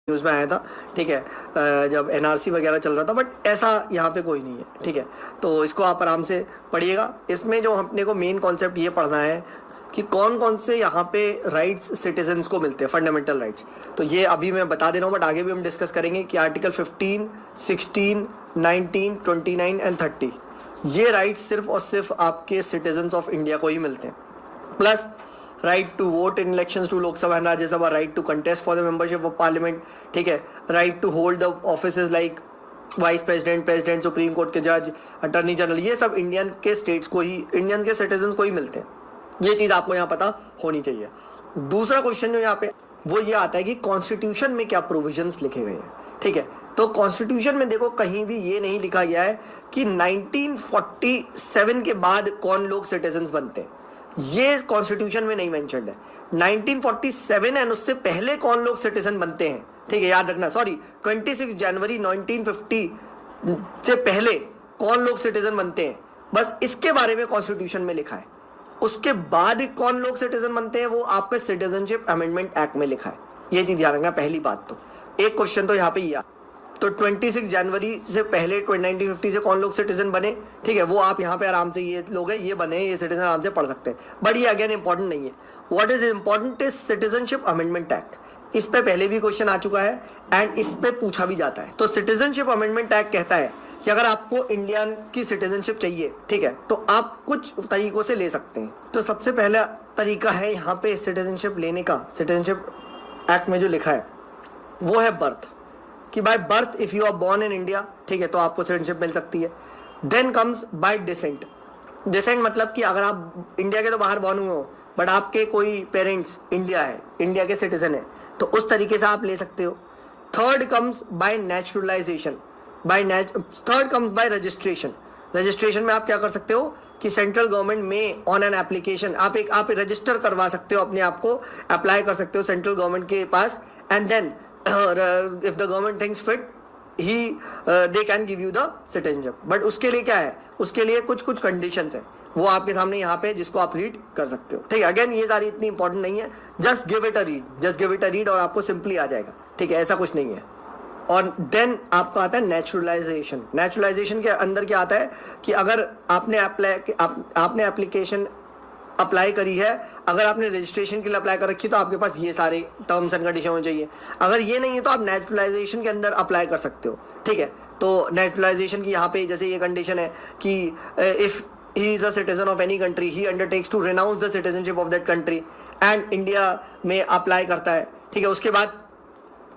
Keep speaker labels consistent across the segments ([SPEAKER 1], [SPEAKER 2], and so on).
[SPEAKER 1] News में आया था, ठीक है, जब एनआरसी वगैरह चल रहा था, बट ऐसा यहाँ पे कोई नहीं है, ठीक है। तो इसको आप आराम से पढ़िएगा। इसमें जो अपने को मेन कॉन्सेप्ट ये पढ़ना है कि कौन कौन से यहाँ पे राइट्स सिटीजन्स को मिलते हैं, फंडामेंटल राइट्स। तो ये अभी मैं बता दे रहा हूँ, बट आगे भी हम डिस्कस करेंगे कि आर्टिकल 15, 16, 19, 29 एंड 30 ये राइट्स सिर्फ और सिर्फ आपके सिटीजन्स ऑफ इंडिया को ही मिलते हैं। Plus right to vote in elections to Lok Sabha and Rajya Sabha, right to contest for the membership of parliament, ठीक है, right to hold the offices like vice president, president, supreme court के जज, अटर्नी जनरल, ये सब इंडियन के स्टेट्स को ही, Indian के citizen को ही मिलते हैं। ये चीज़ आपको यहाँ पता होनी चाहिए। दूसरा क्वेश्चन जो यहाँ पे वो ये आता है कि कॉन्स्टिट्यूशन में क्या प्रोविजंस लिखे गए हैं, ठीक है। तो कॉन्स्टिट्यूशन में देखो कहीं भी ये नहीं लिखा गया है कि 1947 के बाद कौन लोग सिटीजन बनते हैं, ये कॉन्स्टिट्यूशन में नहीं मेंशन्ड है। 1947 एंड उससे पहले कौन लोग सिटीजन बनते हैं, ठीक है, याद रखना। सॉरी, 26 जनवरी 1950 से पहले कौन लोग सिटीजन बनते हैं, बस इसके बारे में कॉन्स्टिट्यूशन में लिखा है। उसके बाद कौन लोग सिटीजन बनते हैं वो आपके सिटीजनशिप अमेंडमेंट एक्ट में लिखा है। ये चीज ध्यान रखना। पहली बात तो एक क्वेश्चन तो यहाँ पे ये, तो 26 जनवरी से पहले 1950 से कौन लोग सिटीजन बने, ठीक है, वो आप यहाँ पे आराम से, ये लोग हैं, ये बने, ये सिटीजन आराम से पढ़ सकते हैं, बट ये अगेन इंपॉर्टेंट नहीं है। What is important is citizenship amendment act. इस पे पहले भी क्वेश्चन आ चुका है एंड इस पे पूछा भी जाता है। तो सिटीजनशिप अमेंडमेंट एक्ट कहता है कि अगर आपको इंडियन की सिटीजनशिप चाहिए, ठीक है, तो आप कुछ तरीकों से ले सकते हैं। तो सबसे पहला तरीका है यहाँ पे सिटीजनशिप लेने का, सिटीजनशिप एक्ट में जो लिखा है वो है बर्थ, कि by birth if you are born in India, ठीक है, तो आपको सिटीजनशिप मिल सकती है। Then comes by descent. Descent मतलब कि अगर आप इंडिया के तो बाहर बॉर्न हुए हो बट आपके कोई पेरेंट्स इंडिया है, इंडिया के सिटीजन है, तो उस तरीके से आप ले सकते हो। Third comes by naturalisation, third comes by registration. Registration में आप क्या कर सकते हो कि सेंट्रल गवर्नमेंट में ऑन एन एप्लीकेशन आप रजिस्टर करवा सकते हो, अपने आप को अप्लाई कर सकते हो सेंट्रल गवर्नमेंट के पास, and then if the government thinks fit they can give you the citizenship। But उसके लिए क्या है, उसके लिए कुछ कुछ कंडीशंस है, वो आपके सामने यहाँ पे जिसको आप रीड कर सकते हो, ठीक है। अगेन ये सारी इतनी इंपॉर्टेंट नहीं है, just give it a read और आपको सिंपली आ जाएगा, ठीक है, ऐसा कुछ नहीं है। और देन आपका आता है नेचुरलाइजेशन। नेचुरलाइजेशन के अंदर क्या आता है कि अगर आपने एप्लीकेशन अप्लाई करी है, अगर आपने रजिस्ट्रेशन के लिए अप्लाई कर रखी है तो आपके पास ये सारे टर्म्स एंड कंडीशन होने चाहिए। अगर ये नहीं है तो आप नेचुरलाइजेशन के अंदर अप्लाई कर सकते हो, ठीक है। तो नेचुरलाइजेशन की यहाँ पे जैसे ये कंडीशन है कि if he is a citizen of any country he undertakes to renounce the citizenship of that country and India में अप्लाई करता है, ठीक है। उसके बाद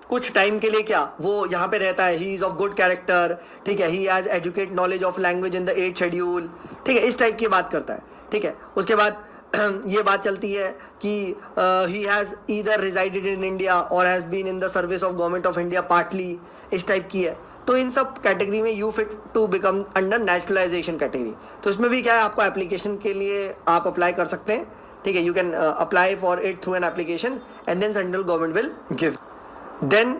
[SPEAKER 1] कुछ टाइम के लिए क्या वो यहाँ पे रहता है, he is of good character, ठीक है, he has educate knowledge of language in the 8th schedule, ठीक है, इस टाइप की बात करता है, ठीक है। उसके बाद ये बात चलती है कि he has either resided in India और has been in the service of government of India partly, इस टाइप की है। तो इन सब कैटेगरी में you fit to become under naturalisation category. तो इसमें भी क्या है, आपको एप्लीकेशन के लिए आप अप्लाई कर सकते हैं, ठीक है, you can apply for it through an application and then central government will give. Then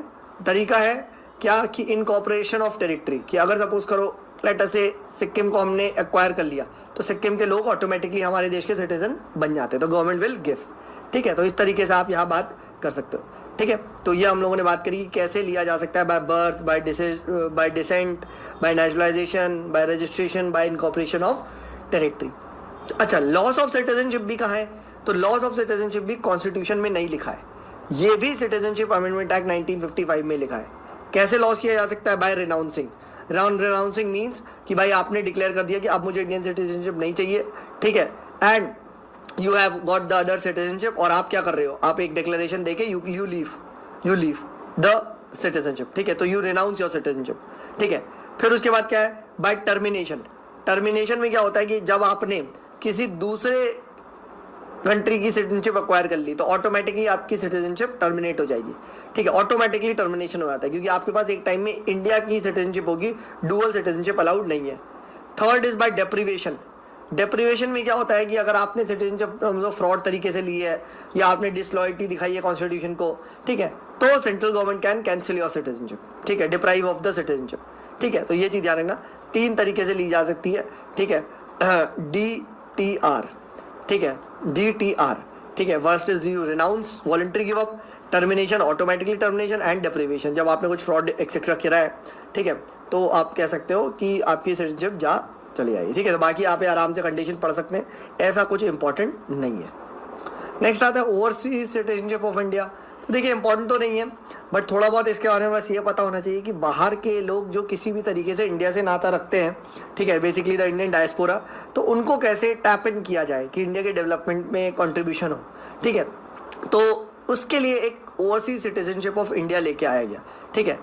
[SPEAKER 1] तरीका है क्या कि इनकॉर्पोरेशन ऑफ टेरिटरी, कि अगर सपोज करो लेट अस से सिक्किम को हमने एक्वायर कर लिया तो सिक्किम के लोग ऑटोमेटिकली हमारे देश के सिटीजन बन जाते हैं, तो गवर्नमेंट विल गिव, ठीक है। तो इस तरीके से आप यहाँ बात कर सकते हो, ठीक है। तो ये हम लोगों ने बात करी कि कैसे लिया जा सकता है, by birth, bye decent, bye naturalisation, bye registration, bye incorporation of territory. अच्छा, लॉस ऑफ सिटीजनशिप भी कहाँ है, तो लॉस ऑफ सिटीजनशिप भी कॉन्स्टिट्यूशन में नहीं लिखा है, ये भी सिटीजनशिप अमेंडमेंट एक्ट 1955 में लिखा है। कैसे लॉस किया जा सकता है, बाय रिनाउंसिंग। रिनाउंसिंग मीन्स कि भाई आपने डिक्लेयर कर दिया कि अब मुझे इंडियन सिटीजनशिप नहीं चाहिए, ठीक है, and you have got the other citizenship, और आप क्या कर रहे हो, आप एक डिक्लेरेशन देके यू लीव द सिटीजनशिप, ठीक है, तो यू रिनाउंस योर सिटीजनशिप, ठीक है। फिर उसके बाद क्या है, बाय टर्मिनेशन। टर्मिनेशन में क्या होता है कि जब आपने किसी दूसरे कंट्री की सिटीजनशिप अक्वायर कर ली तो ऑटोमेटिकली आपकी सिटीजनशिप टर्मिनेट हो जाएगी, ठीक है, ऑटोमेटिकली टर्मिनेशन हो जाता है, क्योंकि आपके पास एक टाइम में इंडिया की सिटीजनशिप होगी, डुअल सिटीजनशिप अलाउड नहीं है। Third is by deprivation. Deprivation में क्या होता है कि अगर आपने सिटीजनशिप मतलब फ्रॉड तरीके से ली है या आपने डिसलॉयल्टी दिखाई है कॉन्स्टिट्यूशन को, ठीक है, तो central government can cancel your citizenship, ठीक है, डिप्राइव ऑफ द सिटीजनशिप, ठीक है। तो ये चीज़ ध्यान रखना, 3 तरीके से ली जा सकती है, ठीक है, DTR, ठीक है, DTR, ठीक है, first is you renounce voluntary give up, termination, automatically termination and deprivation, जब आपने कुछ फ्रॉड एक्सेट्रा किया है, ठीक है, तो आप कह सकते हो कि आपकी सिटीजनशिप जा चली आएगी, ठीक है। तो बाकी आप आराम से कंडीशन पढ़ सकते हैं, ऐसा कुछ इंपॉर्टेंट नहीं है। नेक्स्ट आता है ओवरसीज सिटीजनशिप ऑफ इंडिया। तो देखिए इंपॉर्टेंट तो नहीं है, बट थोड़ा बहुत इसके बारे में बस ये पता होना चाहिए कि बाहर के लोग जो किसी भी तरीके से इंडिया से नाता रखते हैं, ठीक है, बेसिकली द इंडियन डायस्पोरा, तो उनको कैसे टैप इन किया जाए कि इंडिया के डेवलपमेंट में कंट्रीब्यूशन हो, ठीक है। तो उसके लिए एक ओवरसीज सिटीजनशिप ऑफ इंडिया लेके आया गया, ठीक है।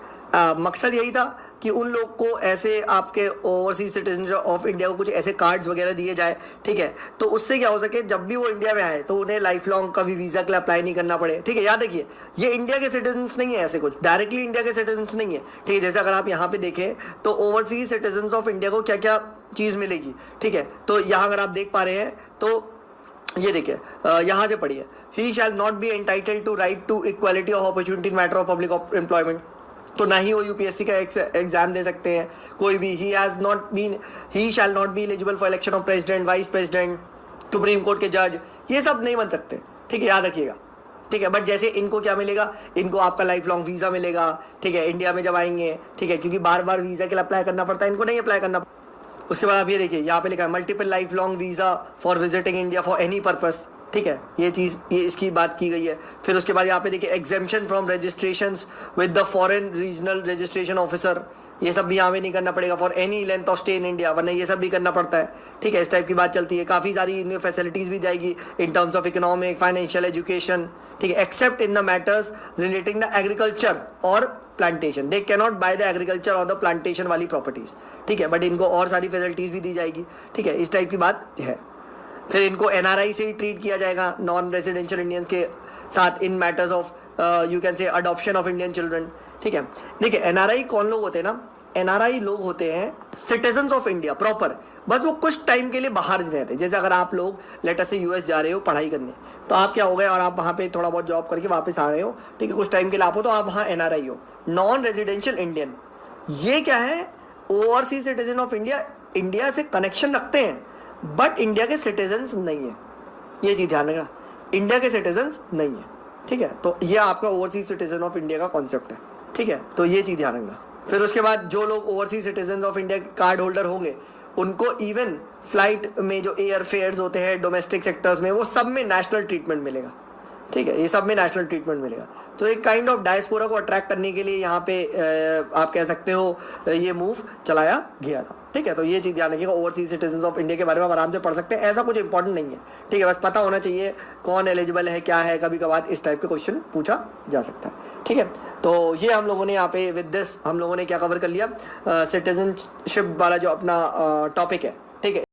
[SPEAKER 1] मकसद यही था कि उन लोग को ऐसे आपके ओवरसीज सिटीजन ऑफ इंडिया को कुछ ऐसे कार्ड्स वगैरह दिए जाए, ठीक है, तो उससे क्या हो सके जब भी वो इंडिया में आए तो उन्हें लाइफ लॉन्ग कभी वीज़ा के लिए अप्लाई नहीं करना पड़े, ठीक है। याद रखिए ये इंडिया के सिटीजन्स नहीं है, ऐसे कुछ डायरेक्टली इंडिया के सिटीजन्स नहीं है, ठीक है। जैसे अगर आप यहाँ पे देखें तो ओवरसीज सिटीजन्स ऑफ इंडिया को क्या क्या चीज़ मिलेगी, ठीक है। तो यहाँ अगर आप देख पा रहे हैं तो ये देखिए, यहाँ से पढ़िए, he shall not be entitled to right to equality of opportunity in matter of public employment. तो ना ही वो यूपीएससी का एग्जाम दे सकते हैं कोई भी। He shall not be eligible for election of president, vice president, supreme court के जज, ये सब नहीं बन सकते, ठीक है, याद रखिएगा, ठीक है। बट जैसे इनको क्या मिलेगा, इनको आपका लाइफ लॉन्ग वीज़ा मिलेगा, ठीक है, इंडिया में जब आएंगे, ठीक है, क्योंकि बार बार वीज़ा के लिए अप्लाई करना पड़ता है, इनको नहीं अप्लाई करना। उसके बाद आप ये देखिए यहाँ पे लिखा है multiple life long visa for visiting India for any purpose, ठीक है, ये चीज़ ये इसकी बात की गई है। फिर उसके बाद यहाँ पे देखिए exemption from registrations with the foreign regional registration officer, ये सब भी यहाँ पे नहीं करना पड़ेगा for any length of stay in India, वरना ये सब भी करना पड़ता है, ठीक है। इस टाइप की बात चलती है। काफ़ी सारी इनमें फैसिलिटीज़ भी जाएगी in terms of economic, financial, education, ठीक है, except in the matters relating the agriculture और plantation, they can not buy the agriculture और द प्लांटेशन वाली प्रॉपर्टीज़, ठीक है, बट इनको और सारी फैसिलिटीज़ भी दी जाएगी, ठीक है, इस टाइप की बात है। फिर इनको एनआरआई से ही ट्रीट किया जाएगा, नॉन रेजिडेंशियल इंडियंस के साथ, in matters of you can say adoption of Indian children, ठीक है। देखिए एनआरआई कौन लोग होते हैं ना, एनआरआई लोग होते हैं सिटीजन्स ऑफ इंडिया प्रॉपर, बस वो कुछ टाइम के लिए बाहर रहते हैं। जैसे अगर आप लोग लेटर से यूएस जा रहे हो पढ़ाई करने, तो आप क्या हो गए और आप वहाँ पे थोड़ा बहुत जॉब करके वापस आ रहे हो, ठीक है, कुछ टाइम के लिए आप हो, तो आप वहाँ एनआरआई हो, नॉन रेजिडेंशियल इंडियन। ये क्या है, overseas citizen of India, India से कनेक्शन रखते हैं बट इंडिया के सिटीजन्स नहीं है, ये चीज़ ध्यान रखना, इंडिया के सिटीजन्स नहीं है, ठीक है। तो ये आपका ओवरसीज सिटीजन ऑफ इंडिया का कॉन्सेप्ट है, ठीक है, तो ये चीज़ ध्यान रखना। फिर उसके बाद जो लोग ओवरसीज सिटीजन ऑफ इंडिया के कार्ड होल्डर होंगे उनको इवन फ्लाइट में जो एयर फेयर्स होते हैं डोमेस्टिक सेक्टर्स में, वो सब में नेशनल ट्रीटमेंट मिलेगा, ठीक है, ये सब में नेशनल ट्रीटमेंट मिलेगा। तो एक काइंड ऑफ डायस्पोरा को अट्रैक्ट करने के लिए यहाँ पे आप कह सकते हो ये मूव चलाया गया था, ठीक है। तो ये चीज़ ध्यान रखिएगा, ओवरसीज सिटीजन्स ऑफ इंडिया के बारे में आप आराम से पढ़ सकते हैं, ऐसा कुछ इंपॉर्टेंट नहीं है, ठीक है, बस पता होना चाहिए कौन एलिजिबल है, क्या है, कभी कभार इस टाइप के क्वेश्चन पूछा जा सकता है, ठीक है। तो ये हम लोगों ने यहाँ पे विद दिस हम लोगों ने क्या कवर कर लिया, सिटीजनशिप वाला जो अपना टॉपिक है, ठीक है।